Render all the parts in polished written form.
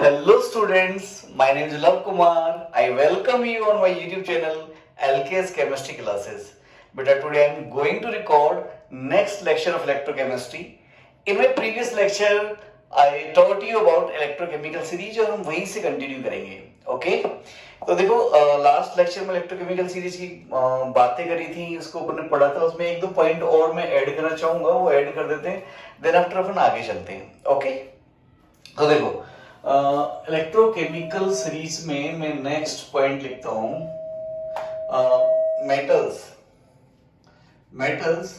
Hello students, my name is Love Kumar. I welcome you on my YouTube channel LKS Chemistry Classes. But today I am going to record next lecture of electrochemistry. In my previous lecture, I taught you about electrochemical series और हम वहीं से continue करेंगे. Okay? तो देखो last lecture में electrochemical series की बातें करी थी, उसको अपन ने पढ़ा था. उसमें एक दो पॉइंट और मैं ऐड करना चाहूंगा, वो ऐड कर देते हैं. देन आफ्टर अपन आगे चलते हैं. ओके, तो देखो इलेक्ट्रोकेमिकल सीरीज में मैं नेक्स्ट पॉइंट लिखता हूं metals. Metals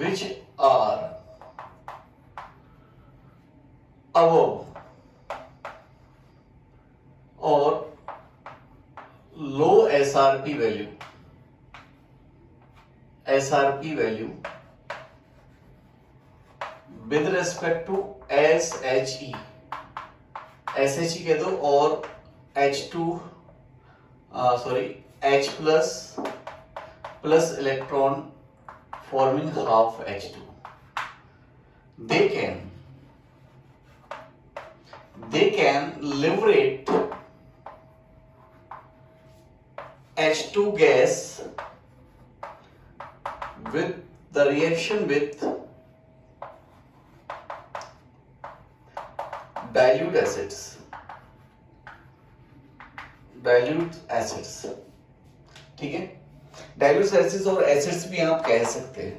which are above or low SRP value with respect to SHE कह दो, और H2 H plus electron forming half H2. They can liberate H2 gas with the reaction with dilute acids. ठीक है, dilute acids और acids भी आप कह सकते हैं.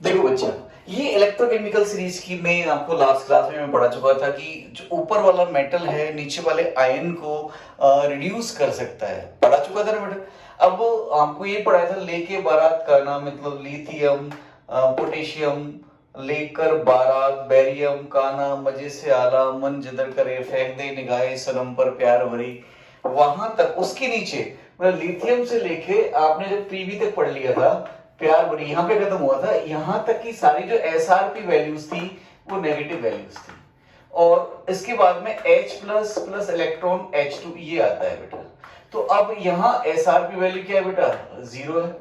देखो बच्चा, ये इलेक्ट्रोकेमिकल सीरीज की मैं आपको लास्ट क्लास में मैं पढ़ा चुका था कि जो ऊपर वाला मेटल है नीचे वाले आयन को रिड्यूस कर सकता है. पढ़ा चुका था ना बेटा. अब आपको ये पढ़ाया था लेके बारात का नाम, मतलब लिथियम पोटेशियम लेकर बारात, बैरियम का नाम मजे से आला, मन जिधर करे फेंक दे निगाहे सनम पर प्यार भरी. वहां तक उसके नीचे मतलब लिथियम से लेके आपने जब प्रीवी तक पढ़ लिया था प्यार भरी, यहाँ पे खत्म हुआ था. यहाँ तक की सारी जो एसआरपी वैल्यूज थी वो नेगेटिव वैल्यूज थी. और इसके बाद में H प्लस इलेक्ट्रॉन H2 ये आता है बेटा. तो अब यहाँ एसआरपी वैल्यू क्या है बेटा? 0 है.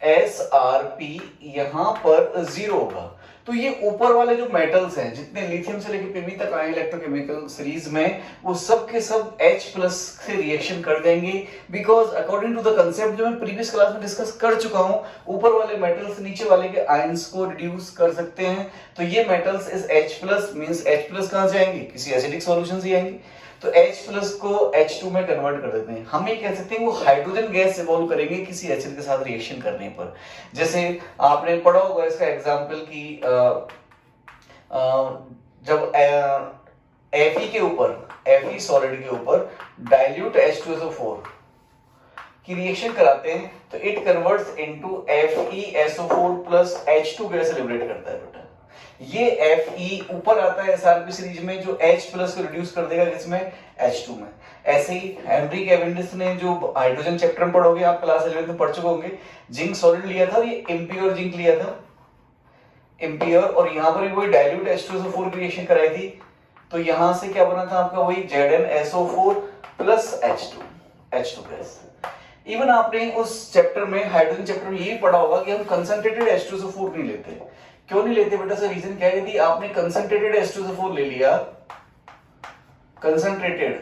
एसआरपी यहाँ पर 0 होगा. तो ये ऊपर वाले जो मेटल्स हैं जितने लिथियम से लेकर पीवी तक आए इलेक्ट्रोकेमिकल सीरीज में, वो सब के सब H प्लस से रिएक्शन कर देंगे. Because according to the concept जो मैं प्रीवियस क्लास में डिस्कस कर चुका हूं, ऊपर वाले मेटल्स नीचे वाले के आयंस को रिड्यूस कर सकते हैं. तो ये मेटल्स इस H plus means H plus कहां से आएंगे? किसी एसिडिक सॉल्यूशन से आएंगे. तो H प्लस को H2 में कन्वर्ट कर देते हैं. हम ये कह सकते हैं वो हाइड्रोजन गैस इवॉल्व करेंगे किसी एसिड के साथ रिएक्शन करने पर. जैसे आपने पढ़ा होगा इसका एग्जांपल कि जब Fe के ऊपर, Fe सॉलिड के ऊपर डाइल्यूट H2SO4 की रिएक्शन कराते हैं तो it converts into FeSO4 plus H2 gas liberate करता है बेटा. ये Fe ऊपर आता है एसआरपी सीरीज में जो H प्लस को रिड्यूस कर देगा किसमें? H2 में. ऐसे ही हेनरी कैवेंडिश ने जो हाइड्रोजन चैप्टर में पढ़ोगे आप क्लास 11 में पढ़ चुके होंगे, जिंक सॉलिड लिया था, ये इम्प्योर जिंक लिया था, इम्प्योर, और यहाँ पर भी वही डाइल्यूट H2SO4 की रिएक्शन कराई थी. तो यहां से क्या बना था आपका? वही ZnSO4 plus H2 gas. Even आपने उस चैप्टर में हाइड्रोजन चैप्टर में यही पढ़ा होगा कि हम कंसंट्रेटेड H2SO4 नहीं लेते. क्यों नहीं लेते बेटा? सर रीजन क्या है? यदि आपने कंसंट्रेटेड H2SO4 ले लिया कंसंट्रेटेड,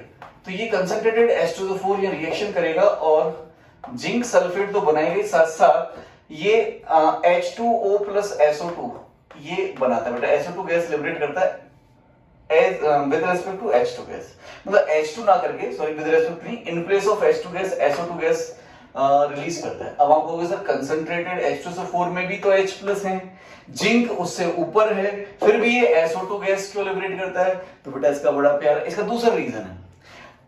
तो ये कंसंट्रेटेड H2SO4 ये रिएक्शन करेगा और जिंक सल्फेट तो बनाएगा, साथ साथ ये H2O प्लस SO2 ये बनाता है बेटा. SO2 गैस लिबरेट करता है with respect to H2 gas, मतलब H2 ना करके, sorry, with respect to in place of H2 gas SO2 gas release करता है. अब आप कहोगे सर कंसंट्रेटेड H2SO4 में भी तो H प्लस है, जिंक उससे ऊपर है, फिर भी ये SO2 गैस क्यों लिबरेट करता है? तो बेटा इसका बड़ा प्यार, इसका दूसरा रीजन है.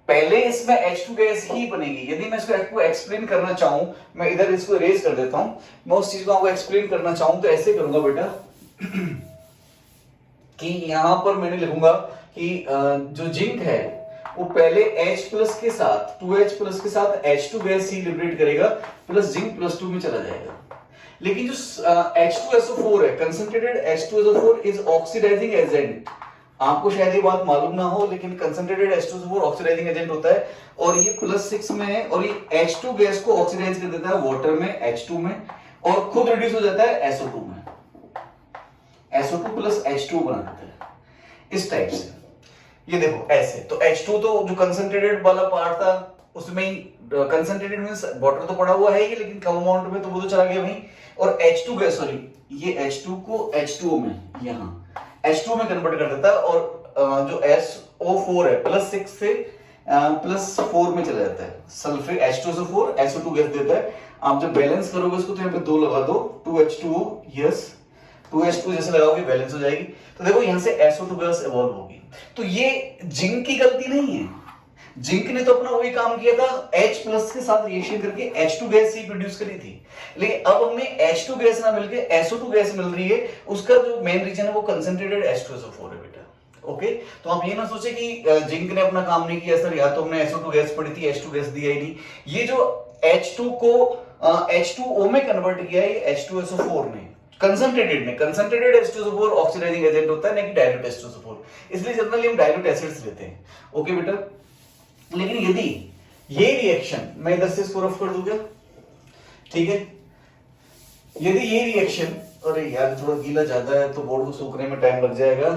पहले इसमें H2 गैस ही बनेगी. यदि मैं इसको एक्सप्लेन करना चाहूं, मैं इधर इसको इरेज कर देता हूं, मैं उस चीज को आपको एक्सप्लेन करना चाहूं तो ऐसे करूंगा बेटा कि यहां पर मैंने लिखूंगा कि जो जिंक है वो पहले H प्लस के साथ 2H प्लस के साथ H2 गैस ही लिबरेट करेगा, प्लस जिंक प्लस 2 में चला जाएगा. लेकिन जो H2SO4 है, concentrated H2SO4 is oxidising agent. आपको शायद ये बात मालूम ना हो, लेकिन कंसंट्रेटेड H2SO4 ऑक्सीडाइजिंग एजेंट होता है और ये +6 में है और ये H2 गैस को ऑक्सीडाइज कर देता है वाटर में, H2 में, और खुद रिड्यूस हो जाता है SO2 में. SO2 प्लस H2 बना देता है इस टाइप से। ये देखो ऐसे, तो H2 तो जो कंसंट्रेटेड वाला पार्ट था उसमें ही, कंसंट्रेटेड मींस वाटर तो पड़ा हुआ है ही, लेकिन कम अमाउंट में तो वो तो चला गया वहीं। और H2 गैस, सॉरी ये H2 को H2O में, यहाँ H2 में कन्वर्ट कर देता है, और जो SO4 है +6 से +4 में चला जाता है। सल्फेट H2SO4 SO2 गैस देता है। आप जब बैलेंस करोगे उसको तो यहाँ पे 2 लगा दो, 2H2O, यस 2H2 जैसे लगाओगे बैलेंस हो जाएगी। तो देखो यहाँ से SO2 गैस इवॉल्व होगी। तो ये जिंक की गलती नहीं है, जिंक ने तो अपना वही काम किया था, H प्लस के साथ रिएक्शन करके H2 गैस ही प्रोड्यूस करी थी। लेकिन अब हमें H2 गैस ना मिलके SO2 गैस मिल रही है। उसका जो मेन रीजन है वो कंसंट्रेटेड H2SO4 है बेटा। ओके, तो आप ये ना सोचे कि जिंक ने अपना काम नहीं किया सर, या तो हमने SO2 गैस पड़ी थी H2 गैस दिया ही नहीं। ये जो H2 को H2O में कन्वर्ट किया है H2SO4 ने, कंसंट्रेटेड में। कंसंट्रेटेड H2SO4 ऑक्सीडाइजिंग एजेंट होता है, नहीं कि डाइल्यूट H2SO4, इसलिए जनरली हम डाइल्यूट एसिड्स लेते हैं। ओके बेटा, लेकिन यदि ये रिएक्शन, मैं इधर से इसको रफ कर दूं क्या, ठीक है, यदि ये रिएक्शन, अरे यार थोड़ा गीला ज्यादा है तो बोर्ड को सूखने में टाइम लग जाएगा।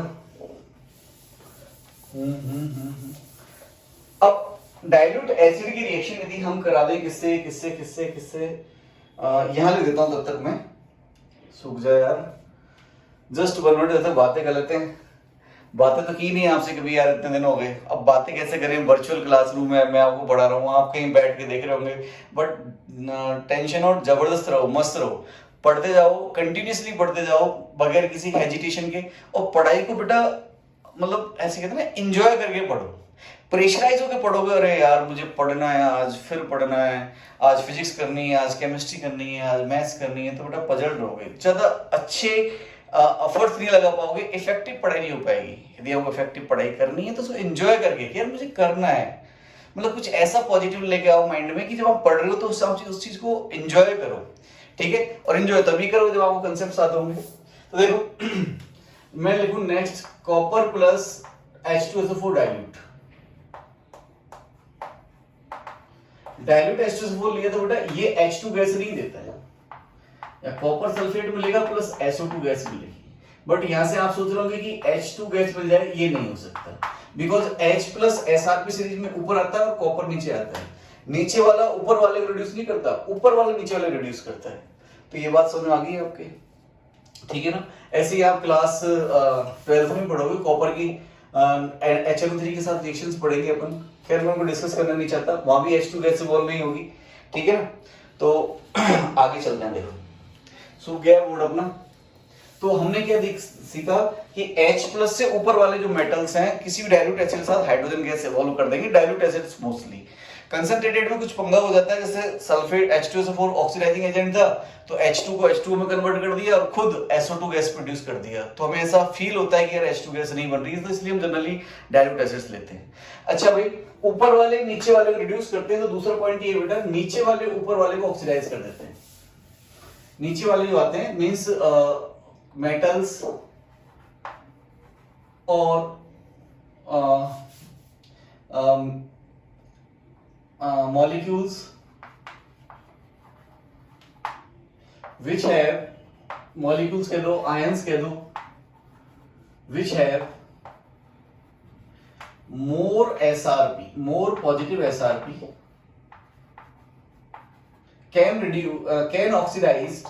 अब डाइल्यूट एसिड की रिएक्शन यदि हम करा दें किससे किससे किससे किससे, यहां लिख देता हूं तब तक मैं, सूख जाए यार, जस्ट 1 मिनट, जब तक बातें कर लेते हैं। बातें तो की नहीं आपसे कभी यार, इतने दिन हो गए, अब बातें कैसे करें, वर्चुअल क्लासरूम है, मैं आपको पढ़ा रहा हूँ, आप कहीं बैठ के देख रहे होंगे, बट टेंशन आउट, जबरदस्त रहो, मस्त रहो, पढ़ते जाओ, कंटिन्यूसली पढ़ते जाओ बगैर किसी हेजिटेशन के। और पढ़ाई को बेटा मतलब ऐसे कहते हैं ना, एंजॉय करके पढ़ो। प्रेशराइज होकर पढ़ोगे, अरे यार मुझे पढ़ना है आज, फिर पढ़ना है, आज फिजिक्स करनी है, आज केमिस्ट्री करनी है, आज मैथ्स करनी है, तो बेटा पजल रहोगे, ज्यादा अच्छे एफर्ट्स नहीं लगा पाओगे, इफेक्टिव पढ़ाई नहीं हो पाएगी। यदि आपको इफेक्टिव पढ़ाई करनी है तो उसको एंजॉय करके, यार मुझे करना है, मतलब कुछ ऐसा पॉजिटिव लेके आओ माइंड में कि जब आप पढ़ रहे हो तो उस चीज को एंजॉय करो, ठीक है। और एंजॉय तभी करो जब आपको कंसेप्ट आते होंगे। तो देखो मैं लिखूं next, copper plus H2SO4 dilute, dilute H2SO4 लिया तो बेटा ये H2 गैस नहीं देता है, या कॉपर सल्फेट मिलेगा प्लस SO2 गैस मिलेगी। बट यहां से आप सोच रहे होंगे कि H2 गैस मिल जाए, ये नहीं हो सकता, because H plus SRP series में ऊपर आता है और कॉपर नीचे आता है। नीचे वाला ऊपर वाले को रिड्यूस नहीं करता, ऊपर वाला नीचे वाले रिड्यूस करता है। तो ये बात समझ में आ गई है आपके, ठीक है ना। ऐसे ही आप क्लास 12th में पढ़ोगे, कॉपर की HNO3 के साथ रिएक्शंस पढ़ेंगे अपन, खैर मैं उनको डिस्कस करना नहीं चाहता, वहां भी H2 गैस इवॉल्व नहीं होगी, ठीक है ना। तो आगे चलते हैं, देखो सूख गया बोर्ड अपना। तो हमने क्या सीखा कि H प्लस से ऊपर वाले जो मेटल्स हैं किसी भी डाइल्यूट एसिड के साथ हाइड्रोजन गैस इवॉल्व कर देंगे। डाइल्यूट एसिड्स मोस्टली, कंसंट्रेटेड में कुछ पंगा हो जाता है, जैसे सल्फेट H2SO4 ऑक्सीडाइजिंग एजेंट था, तो H2 को H2 में कन्वर्ट कर दिया और खुद SO2 गैस प्रोड्यूस कर दिया। तो हमें ऐसा फील होता है कि यार H2 गैस नहीं बन रही है, तो इसलिए हम जनरली डाइल्यूट एसिड्स लेते हैं। अच्छा भाई, ऊपर वाले नीचे वाले को रिड्यूस करते हैं, तो दूसरा पॉइंट ये बेटा, नीचे वाले ऊपर वाले को ऑक्सीडाइज कर देते हैं। नीचे वाले जो आते हैं मींस मेटल्स और molecules which have, molecules कह दो, ions कह दो, which have more SRP, more positive SRP, can reduce, can oxidized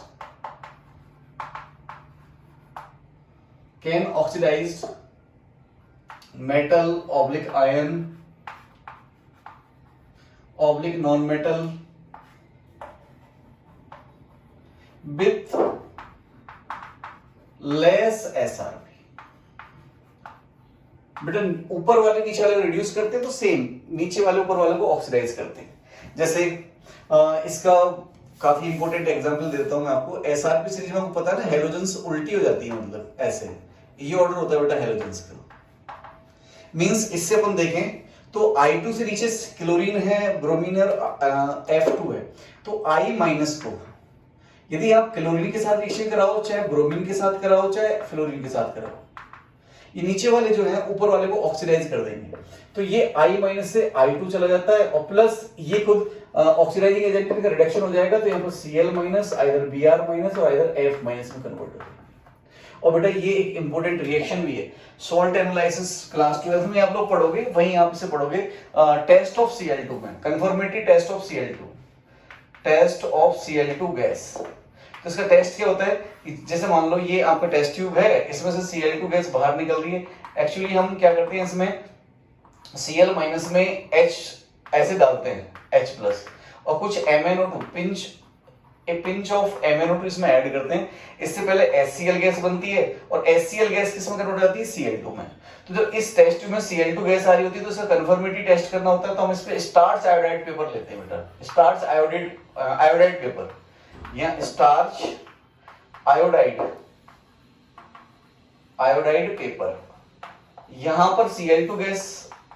metal oblique ion oblique non-metal with less SRP। बेटा ऊपर वाले नीचे वाले को रिड्यूस करते हैं तो सेम नीचे वाले ऊपर वाले को ऑक्सीडाइज करते हैं। जैसे इसका काफी इंपॉर्टेंट एग्जांपल देता हूं मैं आपको। SRP सीरीज में आपको पता है ना, हेलोजेंस उल्टी हो जाती है, मतलब ऐसे, ये ऑर्डर होता है बेटा हेलोजेंस का। मींस इससे अपन देखें तो I2 से नीचे क्लोरीन है, ब्रोमीन और F2 है, तो I माइनस को यदि आप क्लोरीन के साथ रिएक्शन कराओ, चाहे ब्रोमीन के साथ कराओ, चाहे फ्लोरीन के साथ कराओ, ये नीचे वाले जो है ऊपर वाले को ऑक्सीडाइज कर देंगे। तो ये I माइनस से I2 चला जाता है, और प्लस ये खुद ऑक्सीडाइजिंग एजेंट का रिडक्शन हो जाएगा, तो यहाँ पर Cl minus, either Br minus और आइदर F माइनस में कन्वर्ट हो जाएगा। और बेटा ये एक इंपॉर्टेंट रिएक्शन भी है, सॉल्ट एनालिसिस क्लास 12 में आप लोग पढ़ोगे, वहीं आप इसे पढ़ोगे टेस्ट ऑफ Cl2 में, confirmatory test of Cl2, test of Cl2 gas. तो इसका टेस्ट क्या होता है, जैसे मान लो ये आपका टेस्ट ट्यूब है, इसमें से Cl2 गैस बाहर निकल रही है। एक्चुअली हम क्या करते हैं, इसमें Cl माइनस में H ऐसे डालते हैं, H प्लस, और कुछ MnO2 पिंच ऑफ MnO2 इसमें ऐड करते हैं। इससे पहले HCl गैस बनती है, और HCl गैस किस में कन्वर्ट हो जाती है, Cl2 में। तो जब इस टेस्ट ट्यूब में Cl2 गैस आ रही होती है तो इसका कंफर्मेटरी टेस्ट करना होता है, तो हम इस पे स्टार्च आयोडाइड पेपर लेते हैं बेटा, स्टार्च आयोडाइड पेपर, या स्टार्च आयोडाइड पेपर। यहां पर Cl2 गैस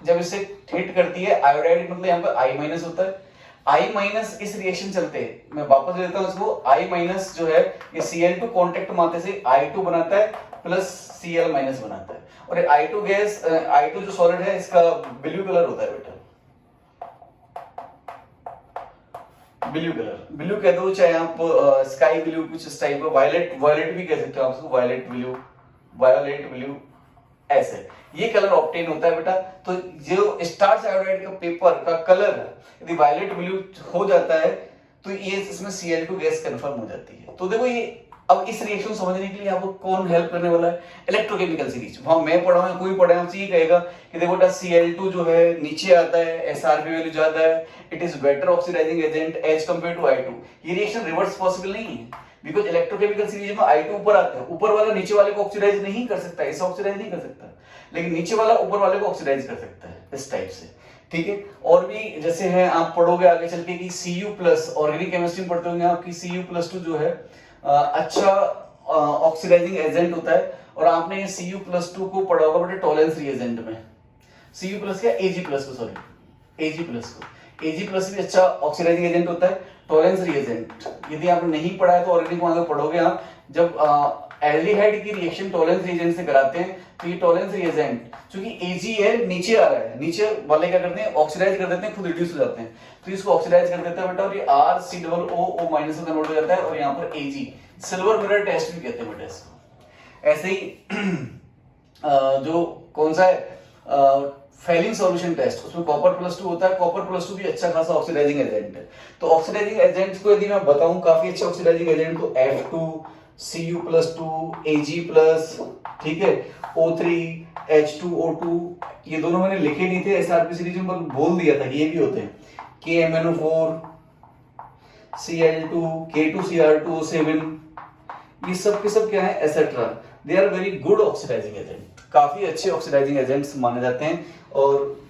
जब इसे हिट करती है, आयोडाइड मतलब यहाँ पर I माइनस होता है, I माइनस इस रिएक्शन चलते हैं, मैं वापस लेता हूं इसको, I माइनस जो है ये Cl2 कांटेक्ट मारने से I2 बनाता है प्लस Cl माइनस बनाता है, और I2 गैस, I2 जो सॉलिड है इसका ब्लू कलर होता है बेटा, ब्लू कलर, ब्लू कह दो चाहे आप स्काई ब्लू, कुछ इस टाइप का, वायलेट भी कह सकते हो आप उसको, वायलेट ब्लू ऐसे ये कलर ऑब्टेन होता है बेटा। तो जो स्टार्च आयोडाइड का पेपर का कलर यदि वायलेट ब्लू हो जाता है तो ये इसमें Cl2 गैस कंफर्म हो जाती है। तो देखो ये, अब इस रिएक्शन समझने के लिए आपको कौन हेल्प करने वाला है, इलेक्ट्रोकेमिकल सीरीज। वहां मैं पढ़ा हूं, कोई पढ़ा है, ये कहेगा कि देखो बेटा Cl2 जो है नीचे आता है, SRP वैल्यू ज्यादा है, it is better oxidising agent as compare to I2। ये रिएक्शन रिवर्स पॉसिबल नहीं है, बिकॉज इलेक्ट्रोकेमिकल सीरीज में I2 ऊपर आता है, ऊपर वाला नीचे वाले को ऑक्सीडाइज नहीं कर सकता, ऐसा ऑक्सीडाइज नहीं कर सकता, लेकिन नीचे वाला ऊपर वाले को ऑक्सीडाइज कर सकता है, इस टाइप से, ठीक है। और भी जैसे है, आप पढ़ोगे आगे चल के कि Cu प्लस, ऑर्गेनिक केमिस्ट्री में पढ़ते होंगे आप कि Cu+2 जो है अच्छा ऑक्सीडाइजिंग एजेंट होता है, और आपने ये Cu+2 को पढ़ा होगा बेटा टॉलेंस रिएजेंट में, Cu प्लस क्या, Ag प्लस को, सॉरी Ag प्लस को, Ag प्लस भी अच्छा ऑक्सीडाइजिंग एजेंट होता है, टॉलेंस रिएजेंट। यदि आपने नहीं पढ़ा है तो ऑर्गेनिक में आगे पढ़ोगे आप, जब एल्डिहाइड की रिएक्शन टॉलेंस रिएजेंट से कराते हैं तो ये टॉलेंस रिएजेंट चूंकि Ag है, नीचे आ रहा है, नीचे वाले क्या करते हैं, ऑक्सीडाइज कर देते हैं, खुद रिड्यूस हो जाते हैं, तो इसको ऑक्सीडाइज कर देता है बेटा, और ये RCOO माइनस में कन्वर्ट हो जाता है, और यहाँ पर Ag, सिल्वर मिरर टेस्ट भी कहते हैं बेटा इसको। ऐसे ही जो कौन सा है, फेलिंग सॉल्यूशन टेस्ट, उसमें Copper+2 होता है, Copper+2 भी अच्छा खासा ऑक्सीडाइजिंग एजेंट है। तो ऑक्सीडाइजिंग एजेंट्स को यदि मैं बताऊं काफी अच्छे ऑक्सीडाइजिंग एजेंट, तो F2, Cu+2, Ag+, ठीक है, O3, H2O2, ये दोनों मैंने लिखे नहीं थे SRP सीरीज में, पर बोल दिया था कि ये भी होते हैं, KMnO4, Cl2, K2Cr2O7, ये सब के सब क्या है, etcetera, they are very good oxidising agent, काफी अच्छे ऑक्सीडाइजिंग एजेंट्स माने जाते हैं, और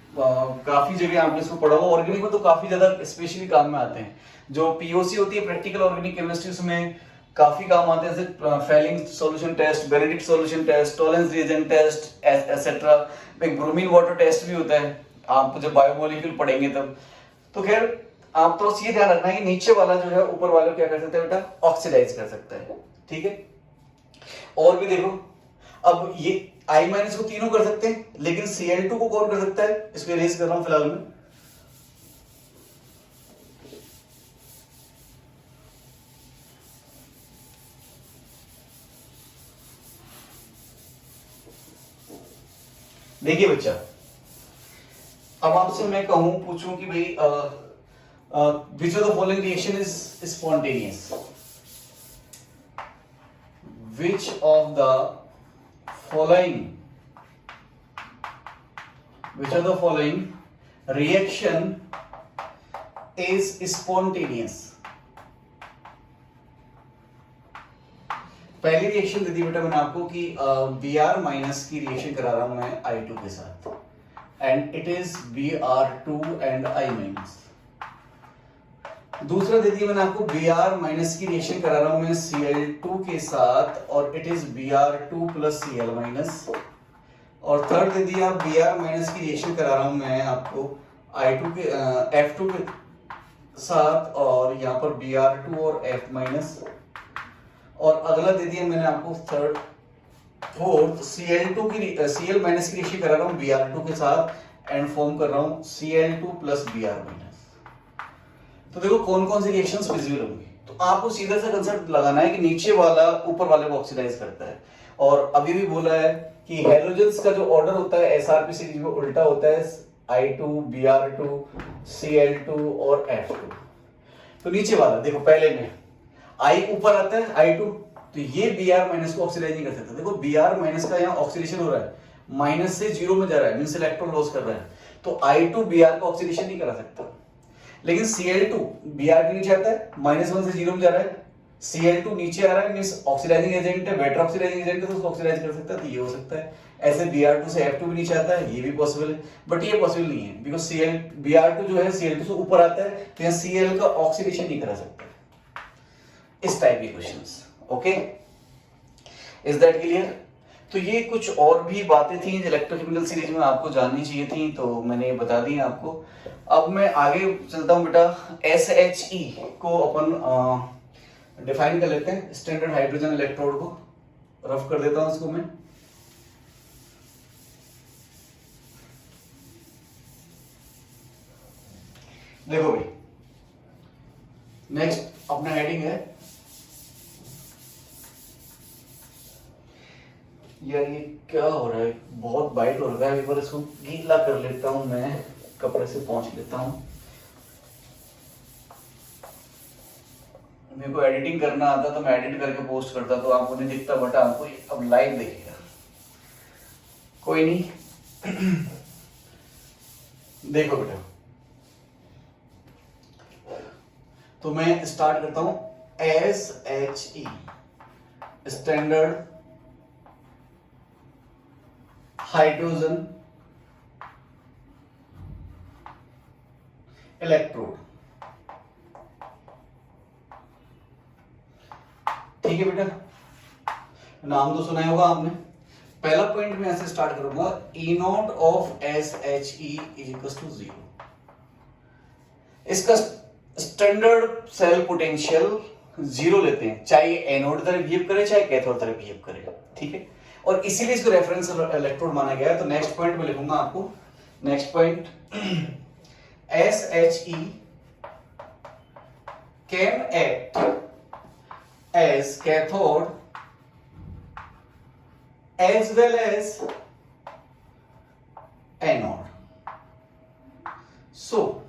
काफी जगह आपने इसको पढ़ा होगा, ऑर्गेनिक में तो काफी ज्यादा स्पेशली काम में आते हैं। जो POC होती है प्रैक्टिकल ऑर्गेनिक केमिस्ट्री, उसमें काफी काम आते हैं, जैसे Fehling solution test, Benedict solution test, Tollens reagent test etcetera, bromine water test भी होता है, आप जब बायोमोलिक्यूल पढ़ेंगे तब। तो खैर आप तो ये ध्यान रखना है कि नीचे वाला जो है ऊपर वाले को क्या कर सकता है बेटा, ऑक्सीडाइज कर सकता है, ठीक है। और भी देखो, अब ये I माइनस को तीनों कर सकते हैं, लेकिन Cl2 को कौन कर सकता है, इसको इरेज कर रहा हूं फिलहाल में। देखिए बच्चा, अब आपसे मैं कहूं, पूछूं कि भाई which of the following reaction is spontaneous, which of the following reaction is spontaneous। पहली रिएक्शन दे दी बेटा मैंने आपको कि Br माइनस की रिएक्शन करा रहा हूं मैं I2 के साथ, and it is Br2 and I minus. दूसरा दे दिया मैंने आपको Br माइनस की रिएक्शन करा रहा हूं मैं Cl2 के साथ, और it is Br2 plus Cl minus. और थर्ड दे दिया Br माइनस की रिएक्शन करा रहा हूं मैं आपको I2 के F2 के साथ, और यहाँ पर Br2 और F माइनस। और अगला दे दिया मैंने आपको फोर्थ Cl2 की Cl माइनस की रिएक्शन करा रहा हूं Br2 के साथ, एंड फॉर्म कर रहा हूं Cl2 प्लस Br माइनस। तो देखो कौन कौन सी रिएक्शंस विजिबल होंगी, तो आपको सीधा सा कंसेप्ट लगाना है कि नीचे वाला ऊपर वाले को ऑक्सीडाइज करता है, और अभी भी बोला है कि हैलोजेंस का जो ऑर्डर होता है एसआरपी सीरीज में उल्टा होता है, I2, Br2, Cl2 और F2। तो नीचे वाला देखो, पहले में I ऊपर आता है I2, तो ये Br माइनस को ऑक्सीडाइज नहीं कर सकता। देखो Br माइनस का यहाँ ऑक्सीडेशन हो रहा है, माइनस से जीरो में जा रहा है, मींस इलेक्ट्रॉन लॉस कर रहा है, तो I2 Br को ऑक्सीडेशन नहीं करा सकता। लेकिन Cl2 Br के नीचे आता है, -1 से जीरो में जा रहा है, Cl2 नीचे आ रहा है, मींस ऑक्सीडाइजिंग एजेंट है, बेटर ऑक्सीडाइजिंग एजेंट है, तो उसको ऑक्सीडाइज कर सकता है, तो ये हो सकता है। ऐसे Br2 से F2 भी नीचे आता है, ये भी पॉसिबल है, बट ये पॉसिबल नहीं है बिकॉज Br2 जो है Cl2 से ऊपर आता है, तो यहाँ Cl का ऑक्सीडेशन नहीं करा सकता। इस टाइप के questions, okay, is that clear? तो ये कुछ और भी बातें थी जो इलेक्ट्रोकेमिकल सीरीज में आपको जाननी चाहिए थी, तो मैंने बता दी आपको। अब मैं आगे चलता हूं बेटा, SHE को अपन डिफाइन कर लेते हैं, स्टैंडर्ड हाइड्रोजन इलेक्ट्रोड को रफ कर देता हूं इसको मैं। देखो भाई, नेक्स्ट अपना हेडिंग है, यार ये क्या हो रहा है, बहुत बाइट हो रहा है, एक बार इसको गीला कर लेता हूं मैं, कपड़े से पोंछ लेता हूं। मेरे को एडिटिंग करना आता तो मैं एडिट करके पोस्ट करता, तो आपको नहीं दिखता, बट आपको अब लाइव दिखेगा, कोई नहीं। देखो बेटा, तो मैं स्टार्ट करता हूं, SHE स्टैंडर्ड हाइड्रोजन इलेक्ट्रोड, ठीक है बेटा, नाम तो सुना होगा आपने। पहला पॉइंट मैं ऐसे स्टार्ट करूंगा, E0 of SHE is equal to 0। इसका स्टैंडर्ड सेल पोटेंशियल 0 लेते हैं, चाहे एनोड तरफ बिहेव करे चाहे कैथोड तरफ बिहेव करे, ठीक है, और इसीलिए इसको रेफरेंस इलेक्ट्रोड माना गया है। तो नेक्स्ट पॉइंट में लिखूंगा आपको, next point, SHE can act as cathode as well as anode. So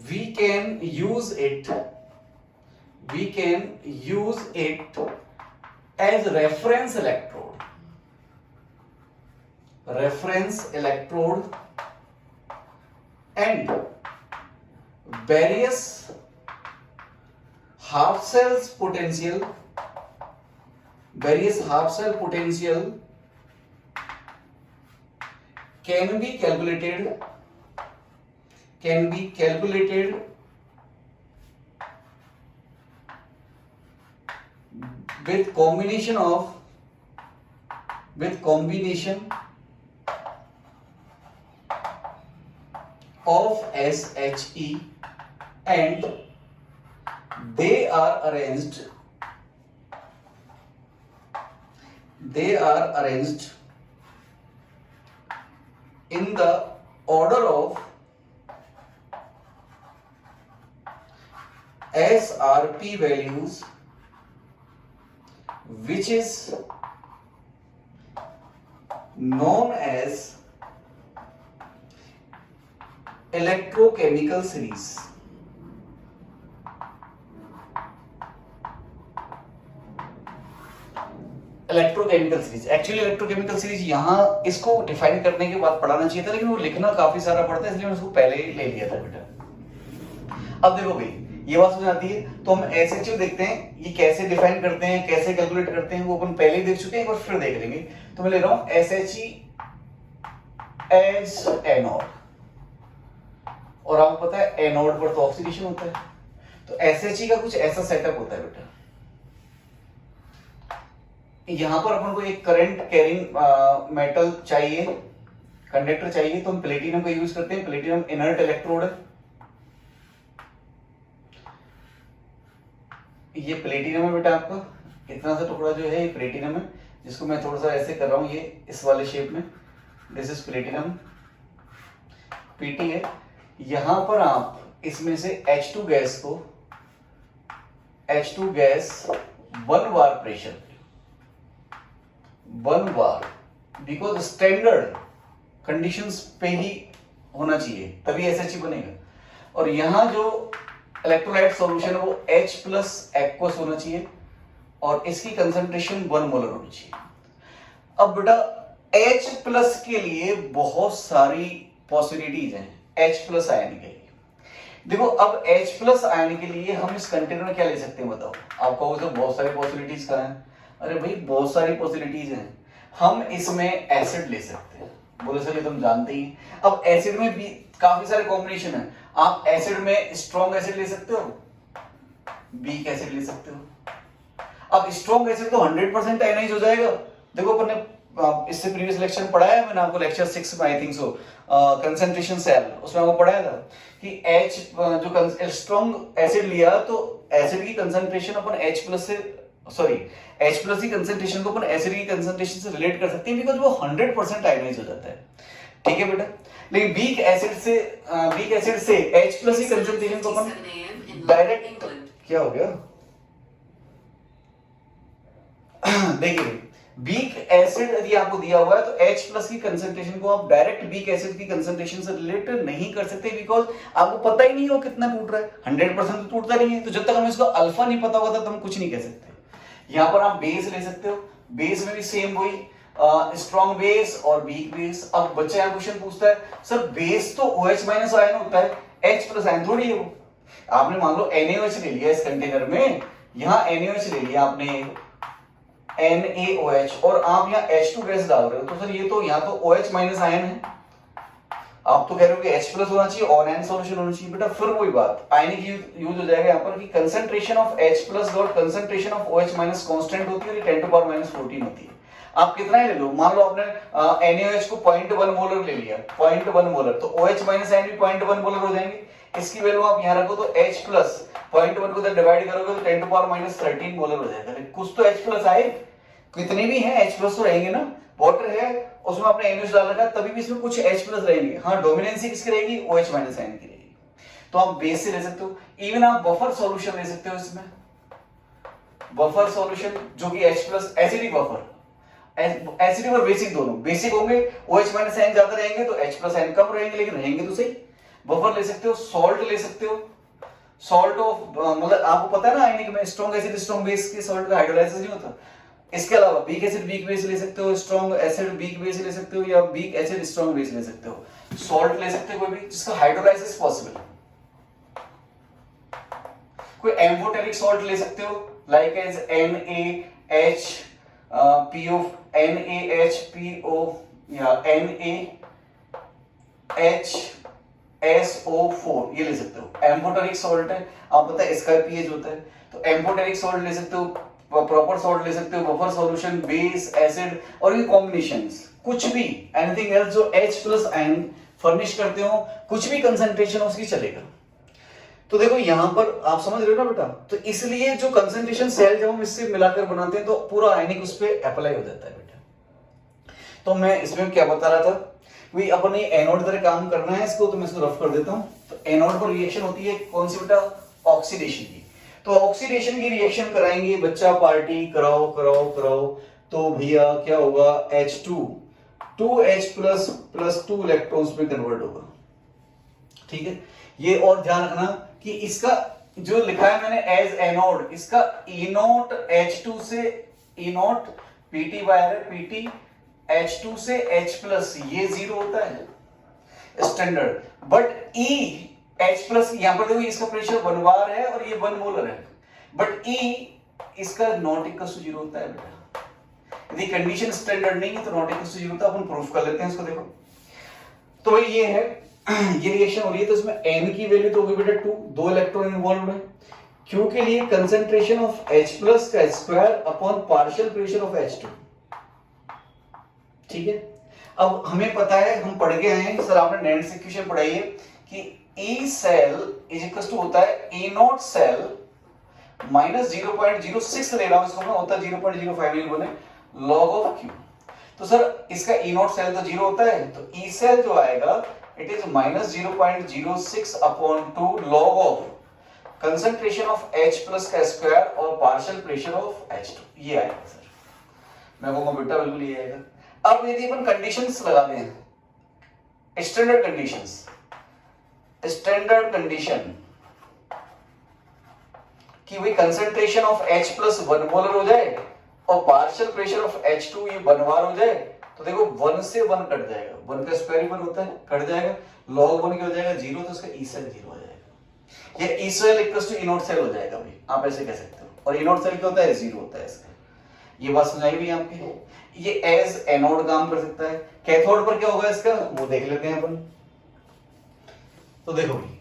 we can use it as reference electrode and various half cell potential can be calculated with combination of SHE, and they are arranged in the order of SRP values, which is known as electrochemical series. Electrochemical series, actually electrochemical series यहाँ इसको define करने के बाद पढ़ाना चाहिए था, लेकिन वो लिखना काफी सारा पड़ता है, इसलिए मैंने उसको पहले ही ले लिया था बेटा। अब देखो भाई, ये बात समझ आती है, तो हम SHE देखते हैं, ये कैसे डिफाइन करते हैं, कैसे कैलकुलेट करते हैं, वो अपन पहले ही देख चुके हैं, एक बार फिर देख लेंगे। तो मैं ले रहा हूं SHE एज एनोड, और आपको पता है एनोड पर तो ऑक्सीडेशन होता है, तो SHE का कुछ ऐसा सेटअप होता है बेटा, यहां पर अपन को एक करंट कैरिंग मेटल चाहिए, कंडक्टर चाहिए, तो हम प्लेटिनम का यूज करते हैं। प्लेटिनम इनर्ट इलेक्ट्रोड है, ये प्लेटिनम है बेटा, आपका इतना सा टुकड़ा जो है ये प्लेटिनम है, जिसको मैं थोड़ा सा ऐसे कर रहा हूं, ये इस वाले शेप में, दिस इज प्लेटिनम, पीटी है। यहां पर आप इसमें से H2 gas 1 bar pressure, 1 bar, because standard conditions पे ही होना चाहिए तभी एसएचजी बनेगा। और यहां जो इलेक्ट्रोलाइट सॉल्यूशन है वो H प्लस एक्वस होना चाहिए और इसकी कंसंट्रेशन 1 मोलर होनी चाहिए। अब बेटा H प्लस के लिए बहुत सारी पॉसिबिलिटीज हैं H प्लस आयन के लिए। देखो अब H प्लस आयन के लिए हम इस कंटेनर में क्या ले सकते हैं बताओ। आप कहोगे तो बहुत सारी पॉसिबिलिटीज का है, अरे भाई बहुत सारी पॉसिबिलिटीज हैं। हम इसमें एसिड ले सकते हैं, बोले सर ये तुम जानते ही। अब एसिड में भी काफी सारे कॉम्बिनेशन है। आप एसिड में स्ट्रॉन्ग एसिड ले सकते हो, वीक एसिड ले सकते हो। अब स्ट्रॉन्ग एसिड तो 100% आयनाइज हो जाएगा। देखो अपन ने इससे प्रीवियस लेक्चर पढ़ाया है, मैंने आपको लेक्चर 6 में I think so concentration cell, उसमें आपको पढ़ाया था कि H जो स्ट्रॉन्ग एसिड लिया तो एसिड की कंसंट्रेशन अपन H प्लस से H प्लस की कंसंट्रेशन को अपन एसिड की कंसंट्रेशन से रिलेट कर सकते हैं बिकॉज वो 100% आयनाइज हो जाता है। ठीक है बेटा, लेकिन वीक एसिड से H प्लस की कंसंट्रेशन को अपन डायरेक्ट, क्या हो गया देखिए वीक एसिड यदि आपको दिया हुआ है तो H प्लस की कंसंट्रेशन को आप डायरेक्ट वीक एसिड की कंसंट्रेशन से रिलेट नहीं कर सकते बिकॉज आपको पता ही नहीं हो कितना टूट रहा है। 100% तो टूटता नहीं है, तो जब तक हमें इसको अल्फा नहीं पता होगा तो हम कुछ नहीं कह सकते। यहां पर आप बेस ले सकते हो, बेस में भी सेम वही स्ट्रॉन्ग बेस और वीक बेस। अब बच्चा यहां क्वेश्चन पूछता है सर बेस तो OH माइनस आयन होता है, H प्लस आयन थोड़ी है वो। आपने मान लो NaOH ले लिया इस कंटेनर में, यहां NaOH ले लिया आपने NaOH और आप यहाँ H2 गैस डाल रहे हो, तो सर ये तो यहाँ तो OH माइनस आयन है, आप तो कह रहे हो कि H प्लस होना चाहिए और एन सॉल्यूशन होना चाहिए। बेटा फिर वही बात आयनिक यूज हो जाएगा यहाँ पर कि कंसंट्रेशन ऑफ H प्लस और concentration of OH minus constant होती है, 10 टू पावर माइनस 14 होती है। आप कितना ही ले लो, मान लो आपने NaOH को 0.1 मोलर ले लिया, 0.1 मोलर, तो OH माइनस आयन भी 0.1 मोलर हो जाएंगे। इसकी वैल्यू आप यहाँ रखो तो H प्लस 0.1 को डिवाइड करोगे तो 10 टू पावर माइनस 13 मोलर हो जाएगा। कुछ तो H प्लस आए, कितने भी हैं H प्लस तो रहेंगे ना। वाटर है उसमें आपने NaOH डाल रखा तभी भी इसमें कुछ H प्लस रहेंगे। हाँ डोमिनेंसी किसकी रहेगी, OH माइनस आयन की रहेगी। तो आप बेस से ले सकते हो, इवन आप बफर सॉल्यूशन ले सकते हो इसमें, बफर सॉल्यूशन जो कि H plus acidic buffer, acidic और बेसिक दोनों, बेसिक होंगे OH माइनस आयन ज्यादा रहेंगे तो H प्लस आयन कम रहेंगे लेकिन रहेंगे तो सही। बफर ले सकते हो, सॉल्ट ले सकते हो, सॉल्ट ऑफ मतलब आपको पता है ना आयनिक में स्ट्रॉन्ग एसिड स्ट्रॉन्ग बेस के सॉल्ट का हाइड्रोलाइसिस नहीं होता। इसके अलावा वीक एसिड वीक बेस ले सकते हो, स्ट्रॉन्ग एसिड वीक बेस ले सकते हो या वीक एसिड स्ट्रॉन्ग बेस ले सकते हो। सॉल्ट ले सकते हो कोई भी जिसका हाइड्रोलाइसिस पॉसिबल, कोई एम्फोटेरिक सॉल्ट ले सकते हो लाइक एज NaHPO या NaHSO4 ये ले सकते हो। एम्फोटेरिक सॉल्ट है, आप पता है इसका pH होता है, तो एम्फोटेरिक सॉल्ट ले सकते हो, प्रॉपर सॉल्ट ले सकते हो, बफर सॉल्यूशन, बेस, एसिड और ये कॉम्बिनेशंस, कुछ भी एनीथिंग एल्स जो H प्लस आयन फर्निश करते हो, कुछ भी कंसंट्रेशन उसकी चलेगा। तो देखो यहां पर आप समझ रहे हो ना बेटा, तो इसलिए जो कंसंट्रेशन सेल जब हम इससे मिलाकर बनाते हैं तो पूरा आयनिक उस पर अप्लाई हो जाता है बेटा। तो मैं इसमें क्या बता रहा था, वही अपन ये एनोड तरह काम करना है इसको, तो मैं इसको रफ कर देता हूं। तो एनोड पर रिएक्शन होती है कौन सी बेटा, ऑक्सीडेशन की। तो ऑक्सीडेशन की रिएक्शन कराएंगे बच्चा, पार्टी कराओ कराओ कराओ, तो भैया क्या होगा, H2 2H plus plus 2 electrons में कन्वर्ट होगा। ठीक है, ये और ध्यान रखना कि इसका जो लिखा है मैंने एज एनोड, इसका E0 H2 से E0 PT वायर है, PT H2 से H प्लस ये 0 होता है standard, but E H plus यहां पर देखो इसका प्रेशर 1 बार है और ये 1 मोलर है, बट E इसका नॉट इक्वल टू 0 होता है बेटा। यदि कंडीशन स्टैंडर्ड नहीं है तो नॉट इक्वल टू 0 होता है, अपन प्रूफ कर लेते हैं इसको। देखो तो भाई ये है, ये रिएक्शन हो रही है तो इसमें N की वैल्यू तो होगी बेटा 2, 2 इलेक्ट्रॉन इन्वॉल्व है। Q के लिए कंसंट्रेशन ऑफ H प्लस का square upon partial pressure of H2। ठीक है, अब हमें पता है, हम पढ़ के आए हैं सर, आपने नैंड्स इक्वेशन पढ़ाई है कि E cell is equal to होता है E0 सेल माइनस 0.06 ले रहा हूं इसको मैं, होता है 0.05 बने log ऑफ Q। तो सर इसका E0 सेल तो 0 होता है, तो E सेल जो आएगा it is minus 0.06 upon 2 log of concentration of H plus का स्क्वायर और पार्शियल प्रेशर ऑफ H2, ये आएगा सर। मैं कहूंगा बेटा बिल्कुल ये आएगा। अब यदि अपन कंडीशंस लगा दें, स्टैंडर्ड कंडीशन कि वही concentration of H plus 1 molar हो जाए और पार्शियल प्रेशर ऑफ H2 ये 1 बार हो जाए, तो देखो 1 से 1 कट जाएगा, 1 का स्क्वायर ही 1 होता है, कट जाएगा, log 1 क्या हो जाएगा 0, तो इसका E सेल 0 हो जाएगा। ये E cell equals to E not cell हो जाएगा भाई, आप ऐसे कह सकते हो। और E नॉट सेल क्या होता है 0 होता है इसका। ये बात समझाई भी आपके। ये एज एनोड काम कर सकता है। कैथोड पर क्या होगा इसका वो देख लेते हैं अपन। तो देखो भाई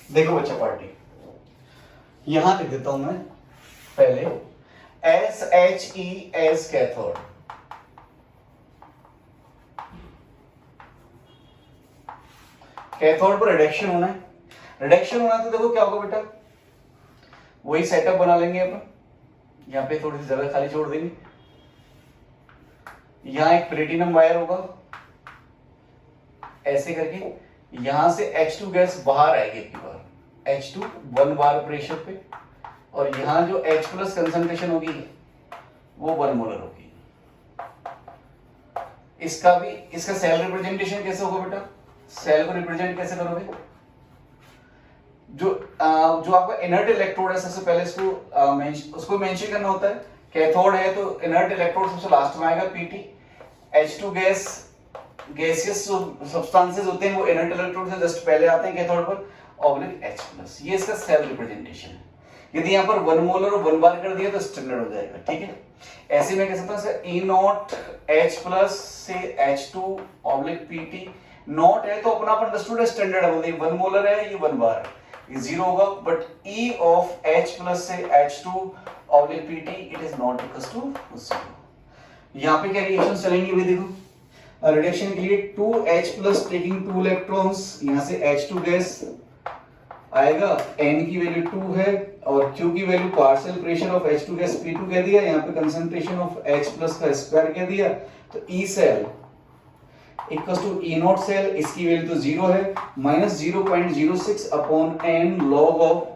देखो बच्चा पार्टी यहां लिख देता हूं मैं पहले SHE एज कैथोड, कैथोड पर रिडक्शन होना है। रिडक्शन होना है तो देखो क्या होगा बेटा, वही सेटअप बना लेंगे अपन। यहां पे थोड़ी सी जगह खाली छोड़ देंगे, यहां एक प्लेटिनम वायर होगा ऐसे करके, यहां से H2 गैस बाहर आएगी अपनी बार, H2 1 बार प्रेशर पे, और यहां जो H प्लस कंसंट्रेशन होगी वो 1 मोलर होगी। इसका सेल रिप्रेजेंटेशन कैसे होगा बेटा, सेल को रिप्रेजेंट कैसे करोगे, जो आपका इनर्ट इलेक्ट्रोड है सबसे पहले उसको मेंशन करना होता है। कैथोड है तो इनर्ट इलेक्ट्रोड सबसे लास्ट में आएगा Pt, H2 गैसियस सब्सटेंसेस होते हैं वो इनर्ट इलेक्ट्रोड से जस्ट पहले आते हैं कैथोड पर, ऑब्लिक H प्लस, ये इसका सेल रिप्रेजेंटेशन है। यदि यहाँ पर 1 मोलर और 1 बार कर दिया तो स्टैंडर्ड हो जाएगा, ठीक है। ऐसे में कह सकता हूँ E नॉट H प्लस से H2 ऑब्लिक Pt, नॉट है तो अपना अपन अंडरस्टूड है स्टैंडर्ड है, बोलते 1 मोलर है ये 1 बार है, ये 0 होगा, but E of H plus से H2 oblique Pt it is not equals to 0। यहाँ पे क्या रिएक्शन चलेंगी भाई देखो, रिडक्शन के लिए 2H प्लस टेकिंग 2 इलेक्ट्रॉन्स, यहाँ से H2 गैस आएगा, N की वैल्यू 2 है और Q की value partial pressure of H2 gas P2 कह दिया, यहाँ पे कंसंट्रेशन ऑफ H प्लस का स्क्वायर कह दिया, तो E cell equals to E not cell, इसकी वैल्यू तो 0 है, minus 0.06 upon N log of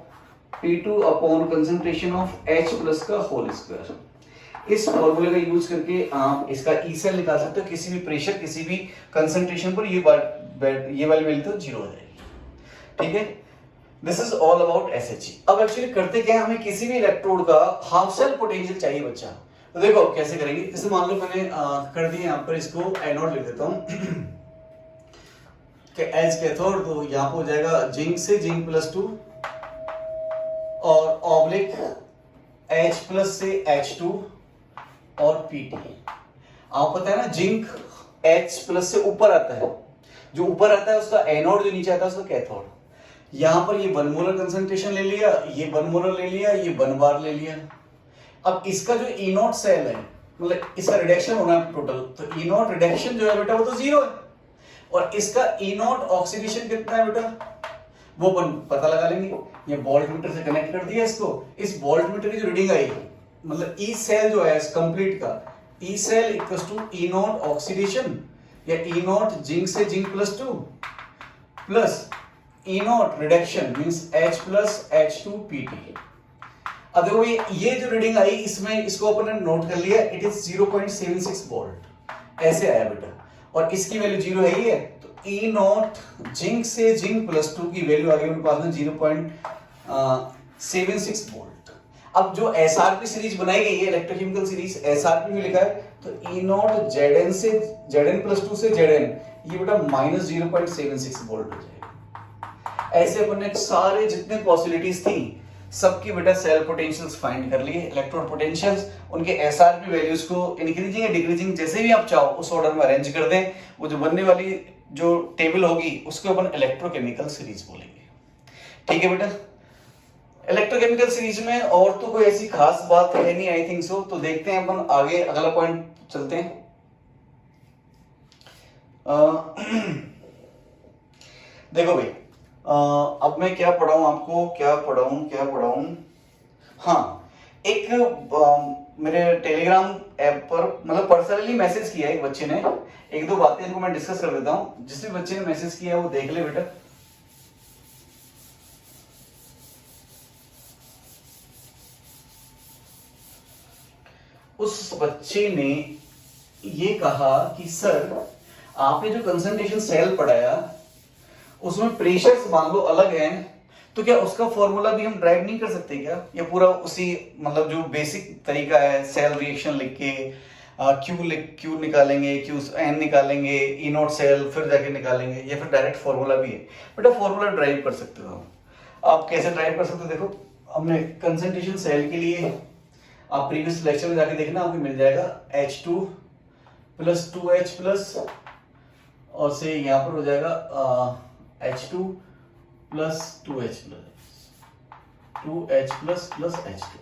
P2 upon concentration of H plus का होल स्क्वायर। इस फॉर्मूले का यूज करके आप इसका ई सेल निकाल सकते हो, किसी भी प्रेशर किसी भी कंसंट्रेशन पर ये वाली वैल्यू तो 0 हो जाएगी, ठीक है। This is all about SHE। अब एक्चुअली करते क्या है, हमें किसी भी इलेक्ट्रोड का हाफ सेल पोटेंशियल चाहिए बच्चा, तो देखो अब कैसे करेंगे। जैसे मान लो मैंने कर दिया यहाँ पर, इसको एनोड लिख देता हूँ कि एज कैथोड, तो यहाँ पर हो जाएगा जिंक से जिंक प्लस 2 और ऑब्लिक H प्लस से H2 और Pt। आपको पता है ना जिंक H प्लस से ऊपर आता है, जो ऊपर आता है उसका एनोड, जो नीचे आता है उसका कैथोड। यहां पर ये 1 मोलर कंसंट्रेशन ले लिया, ये 1 मोलर ले लिया, ये 1 बार ले लिया। अब इसका जो E नॉट सेल है, मतलब इसका रिडक्शन होना है टोटल, तो E नॉट रिडक्शन जो है बेटा वो तो 0 है, और इसका E नॉट ऑक्सीडेशन कितना है बेटा वो पता लगा लेंगे। ये वोल्ट मीटर से कनेक्ट कर दिया इसको, इस वोल्ट मीटर की जो रीडिंग आई मतलब ई सेल जो है कंप्लीट का, E cell equals to E not oxidation या ई नॉट जिंक से zinc plus 2 plus E not reduction means H plus H2 Pt। अब देखो ये जो रीडिंग आई इसमें इसको अपन ने नोट कर लिया, इट इज 0.76 वोल्ट ऐसे आया बेटा, और इसकी वैल्यू 0 है ही है, तो ई नॉट जिंक से जिंक प्लस 2 की वैल्यू आ गई मेरे पास में 0.76 वोल्ट। अब जो SRP सीरीज बनाई गई है, इलेक्ट्रोकेमिकल सीरीज SRP में लिखा है, तो E नॉट Zn से Zn प्लस 2 से Zn ये बेटा माइनस 0.76 वोल्ट हो जाएगा। ऐसे अपन ने सारे जितने पॉसिबिलिटीज थी सबकी बेटा सेल पोटेंशियल्स फाइंड कर लिए, इलेक्ट्रोड पोटेंशियल्स, उनके SRP वैल्यूज को इंक्रीजिंग या डिक्रीजिंग जैसे भी आप चाहो उस ऑर्डर में अरेंज कर दें। वो जो बनने वाली जो टेबल होगी उसको अपन इलेक्ट्रोकेमिकल सीरीज बोलेंगे, ठीक है बेटा। इलेक्ट्रोकेमिकल सीरीज में और तो कोई ऐसी खास बात है नहीं, आई थिंक सो। तो देखते हैं अपन आगे, अगला पॉइंट चलते हैं। देखो भाई, अब मैं क्या पढ़ाऊं आपको, क्या पढ़ाऊं। हाँ, एक मेरे टेलीग्राम ऐप पर मतलब पर्सनली मैसेज किया है एक बच्चे ने, एक दो बातें इनको मैं डिस्कस कर देता हूं। जिस भी बच्चे ने मैसेज किया है वो देख ले बेटा। उस बच्चे ने ये कहा कि सर आपने जो कंसंट्रेशन सेल पढ़ाया उसमें प्रेशर्स मान लो अलग हैं, तो क्या उसका फॉर्मूला भी हम ड्राइव नहीं कर सकते क्या? या पूरा उसी मतलब जो बेसिक तरीका है सेल रिएक्शन लिख के क्यू निकालेंगे, क्यू एन निकालेंगे, ई नोट सेल फिर जाके निकालेंगे, या फिर डायरेक्ट फॉर्मूला भी है? बेटा फॉर्मूला ड्राइव कर सकते हो आप कैसे ड्राइव कर सकते हो? देखो हमने कंसंट्रेशन सेल के लिए आप प्रीवियस लेक्चर में जाके देखना, आपको मिल जाएगा H2 प्लस 2H प्लस, और से यहाँ पर हो जाएगा H2 plus 2H plus H2।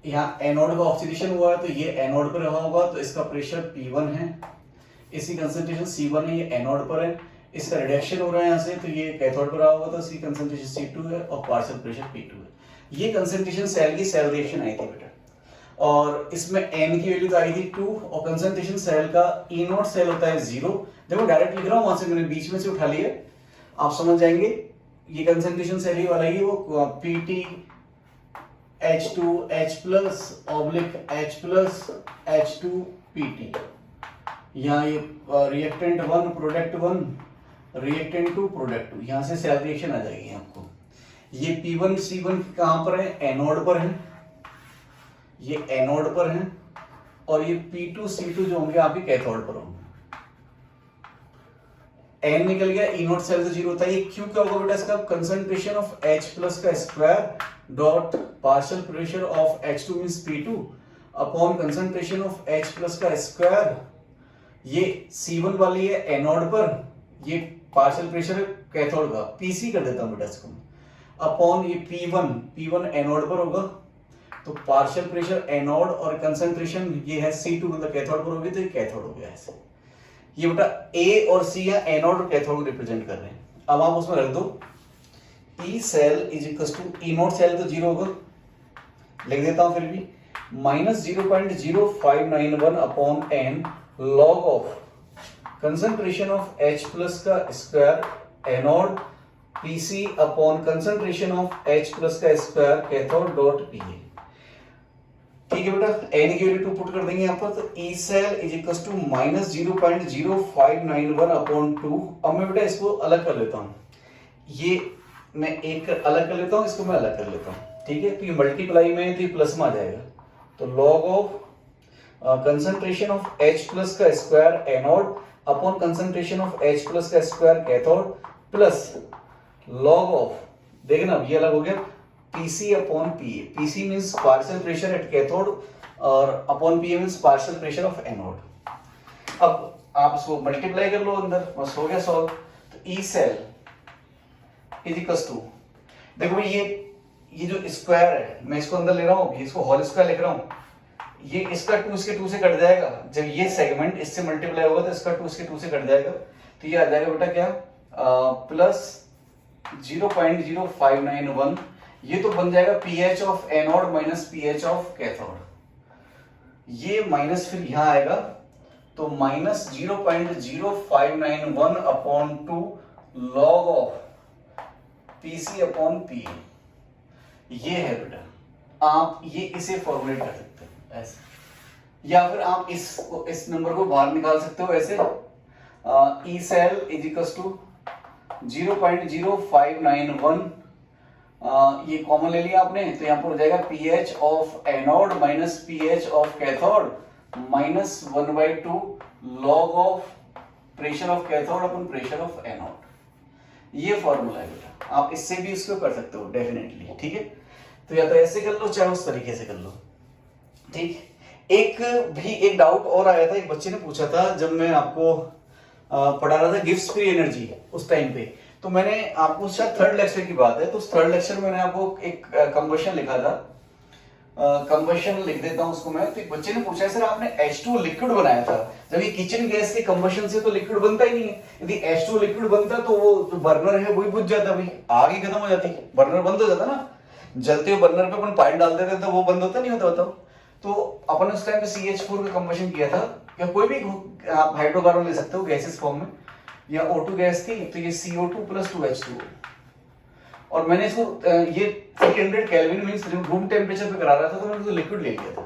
यहाँ एनोड का ऑक्सीडेशन हुआ है तो ये एनोड पर रहा होगा, तो इसका प्रेशर P1 है, इसकी कंसंट्रेशन C1 है, ये एनोड पर है। इसका रिडक्शन हो रहा है यहाँ से, तो ये कैथोड पर रहा होगा, तो इसकी कंसंट्रेशन C2 है और पार्शियल प्रेशर P2 है। ये कंसंट्रेशन सेल की सेल रिएक्शन आई थी बेटा, और इसमें n की वैल्यू तो आई थी 2, और कंसंट्रेशन सेल का ई नोट सेल होता है 0। देखो डायरेक्ट लिख रहा हूँ, वहां से मैंने बीच में से उठा लिया, आप समझ जाएंगे। ये कंसंट्रेशन सेल ही वाला ही है, वो Pt H2H plus oblique H plus H2 Pt। यहाँ ये रिएक्टेंट 1 प्रोडक्ट 1 रिएक्टेंट 2 प्रोडक्ट 2, यहाँ से सेल रिएक्शन आ जाएगी आपको। ये P1 C1 कहां पर है? एनोड पर है, ये एनोड पर है, और ये P2 C2 जो होंगे आपके कैथोड पर होंगे। N निकल गया, ई नोट सेल से 0 होता है। ये क्यों क्या होगा बेटा? इसका कंसंट्रेशन ऑफ H प्लस का square dot partial pressure of H2 means P2 upon concentration of H plus का स्क्वायर। ये C1 वाली है एनोड पर, ये पार्शियल प्रेशर है कैथोड का, PC कर देता हूं बेटा इसको, अपॉन ये P1 एनोड पर होगा, तो पार्शियल प्रेशर एनोड और कंसंट्रेशन ये है C2 मतलब कैथोड पर होगी, तो ये कैथोड हो गया ऐसे। ये बेटा A और C या एनोड और कैथोड को रिप्रेजेंट कर रहे हैं। अब आप उसमें रख दो P cell is equals to E naught cell तो 0 होगा, लिख देता हूं फिर भी, minus 0.0591 upon n log of concentration of H plus का square anode PC upon concentration of H plus का स्क्वायर कैथोड डॉट PA। ठीक है बेटा, n की वैल्यू 2 पुट कर देंगे यहाँ पर, तो E cell is equals to minus 0.0591 upon 2। अब मैं बेटा इसको अलग कर लेता हूँ, ये मैं एक अलग कर लेता हूँ, इसको मैं अलग कर लेता हूँ। ठीक है, तो ये मल्टीप्लाई में तो ये प्लस में आ जाएगा, तो log of concentration of H plus का square anode upon concentration of H plus का square cathode plus log of, देखना ये अलग हो गया, PC upon PA। PC means partial pressure at cathode और upon PA means partial pressure of anode. अब आप इसको मल्टीप्लाई कर लो अंदर, बस हो गया सॉल्व। तो E cell is equals to, देखो ये जो स्क्वायर है मैं इसको अंदर ले रहा हूँ, इसको होल स्क्वायर लिख रहा हूँ, ये इसका 2 इसके 2 से कट जाएगा, जब ये सेगमेंट इससे मल्टीप्लाई होगा तो इसका 2 इसके 2 से कट जाएगा, तो ये आ जाएगा बेटा क्या प्लस 0.0591, ये तो बन जाएगा pH of anode minus pH of cathode, ये माइनस फिर यहां आएगा, तो minus 0.0591 upon 2 log of PC upon PA। ये है बेटा, आप ये इसे फॉर्मुलेट कर सकते हो ऐसे, या फिर आप इस नंबर को बाहर निकाल सकते हो ऐसे, E cell is equals to 0.0591, ये कॉमन ले लिया आपने, तो यहाँ पर हो जाएगा pH of anode minus pH of cathode minus 1/2 log of pressure of cathode upon pressure of anode. ये फॉर्मूला है बेटा, आप इससे भी इसको कर सकते हो डेफिनेटली। ठीक है, तो या तो ऐसे कर लो चाहे उस तरीके से कर लो। ठीक, एक डाउट और आया था, एक बच्चे ने पूछा था जब मैं आपको पढ़ा रहा था गिब्स फ्री एनर्जी उस टाइम पे, तो मैंने आपको शायद थर्ड लेक्चर की बात है, तो उस थर्ड लेक्चर में मैंने आपको एक कंबशन लिखा था, कंबशन लिख देता हूं उसको मैं। तो एक बच्चे ने पूछा है सर आपने H2 लिक्विड बनाया था, जब ये किचन गैस के कंबशन से तो लिक्विड बनता ही नहीं है, यदि H2 लिक्विड बनता तो वो जो बर्नर है वही बुझ जाता, भाई आग ही खत्म हो जाती, बर्नर बंद हो जाता ना, जलते हुए बर्नर पे अपन पानी डाल देते तो वो बंद होता नहीं होता, बताओ। तो अपन उस टाइम पे CH4 का कंबशन किया था, या कोई भी आप हाइड्रोकार्बन ले सकते हो गैसेस फॉर्म में, या O2 गैस थी तो ये CO2 + 2H2, और मैंने इसको ये 300 केल्विन मींस रूम टेम्परेचर पे करा रहा था, तो मैंने तो लिक्विड ले लिया था।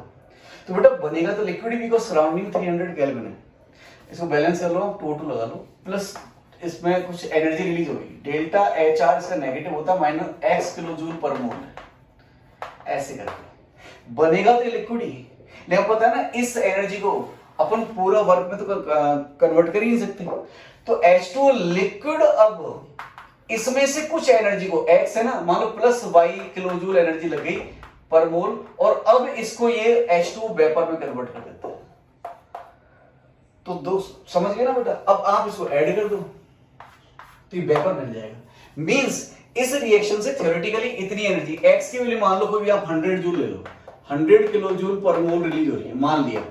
तो बेटा बनेगा तो liquid he, because surrounding 300 kelvin है। इसको बैलेंस कर लो, 2 लगा लो, प्लस इसमें कुछ एनर्जी रिलीज होगी, डेल्टा HR इसका नेगेटिव होता है -x किलो जूल पर मोल, ऐसे करके बनेगा तो लिक्विड ही। लेकिन पता है ना इस एनर्जी को अपन पूरा वर्क में तो कन्वर्ट कर ही नहीं सकते, तो H2 लिक्विड अब इसमें से कुछ एनर्जी को, x है ना, मान लो +y किलो जूल एनर्जी लग गई पर मोल, और अब इसको ये H2 वेपर में कन्वर्ट कर देता है। तो दो समझ गए ना बेटा, अब आप इसको ऐड कर दो तो ये वेपर बन जाएगा। मींस इस रिएक्शन से थ्योरेटिकली इतनी एनर्जी, x की वैल्यू मान लो कोई भी आप 100 जूल ले लो, 100 किलो जूल पर मोल रिलीज हो रही है, मान लिया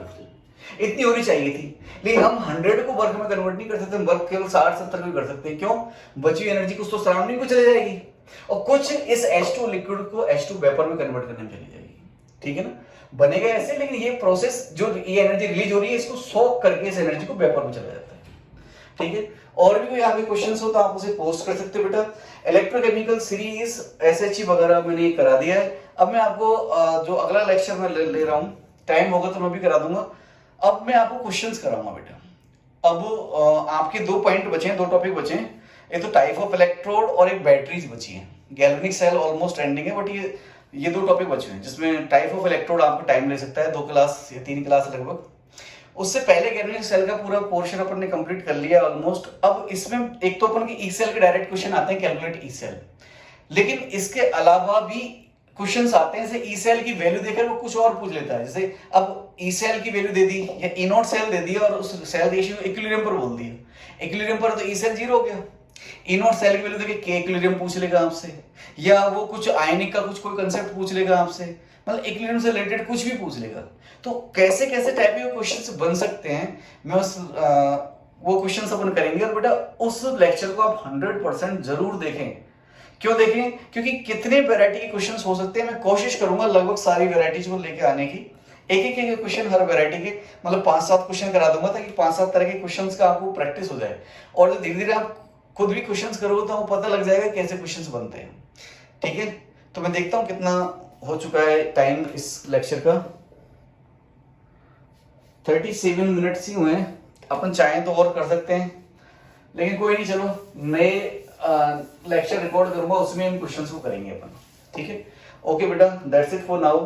इतनी होनी चाहिए थी, लेकिन हम 100 को वर्क में कन्वर्ट नहीं कर सकते, वर्क केवल 60-70 में कर सकते हैं। क्यों? बची हुई एनर्जी कुछ तो सराउंडिंग को चली जाएगी और कुछ इस H2 लिक्विड को H2 वेपर में कन्वर्ट करने में चली जाएगी, ठीक है ना, बनेगा ऐसे। लेकिन ये प्रोसेस जो ये एनर्जी रिलीज हो रही है इसको सोक करके इस एनर्जी को वेपर में चला जाता है, ठीक है। और भी कोई आगे क्वेश्चंस हो तो आप उसे पोस्ट कर सकते हो बेटा। इलेक्ट्रोकेमिकल सीरीज SHE वगैरह मैंने करा दिया है। अब मैं आपको जो अगला लेक्चर में ले रहा हूँ, टाइम होगा तो मैं भी करा दूंगा। अब मैं आपको क्वेश्चंस कराऊंगा बेटा। अब आपके 2 पॉइंट बचे हैं, 2 टॉपिक बचे हैं, एक तो टाइप ऑफ इलेक्ट्रोड और एक बैटरीज बची है। गैल्वेनिक सेल ऑलमोस्ट एंडिंग है, बट ये 2 टॉपिक बचे हैं जिसमें टाइप ऑफ इलेक्ट्रोड आपको टाइम ले सकता है 2 क्लास या 3 क्लास लगभग। उससे पहले गैल्वेनिक सेल का पूरा पोर्शन अपन ने कंप्लीट कर लिया ऑलमोस्ट। अब इसमें एक तो अपन के ई सेल के डायरेक्ट क्वेश्चन आते हैं, कैलकुलेट ई सेल, लेकिन इसके अलावा भी क्वेश्चंस आते हैं। जैसे ई सेल की वैल्यू देकर वो कुछ और पूछ लेता है, जैसे अब ई सेल की वैल्यू दे दी या ई नॉट सेल दे दिया और उस सेल रेशियो इक्विलिब्रियम पर बोल दिया, इक्विलिब्रियम पर तो ई सेल 0 हो गया। ई नॉट सेल की वैल्यू देके के इक्विलिब्रियम पूछ लेगा आपसे, या वो कुछ आयनिक का कुछ कोई कंसेप्ट पूछ लेगा आपसे, मतलब इक्विलिब्रियम से रिलेटेड कुछ भी पूछ लेगा। तो कैसे कैसे टाइप के क्वेश्चंस बन सकते हैं, मैं उस वो क्वेश्चंस अपन करेंगे। और बेटा उस लेक्चर को आप 100% जरूर देखें। क्यों देखें? क्योंकि कितने वैरायटी के क्वेश्चंस हो सकते हैं, मैं कोशिश करूंगा लगभग सारी वैरायटीज को लेके आने की। एक एक क्वेश्चन हर वैरायटी के, मतलब 5-7 क्वेश्चन करा दूंगा ताकि 5-7 तरह के क्वेश्चंस का आपको प्रैक्टिस हो जाए, और धीरे धीरे आप खुद भी क्वेश्चंस करोगे तो आपको पता लग जाएगा कैसे क्वेश्चंस बनते हैं, ठीक है। तो मैं देखता हूँ कितना हो चुका है टाइम इस लेक्चर का। 37 मिनट्स ही हुए हैं, अपन चाहें तो और कर सकते हैं, लेकिन कोई नहीं, चलो नए लेक्चर रिकॉर्ड करूंगा उसमें इन क्वेश्चंस को करेंगे अपन, ठीक है। ओके बेटा, दैट्स इट फॉर नाउ।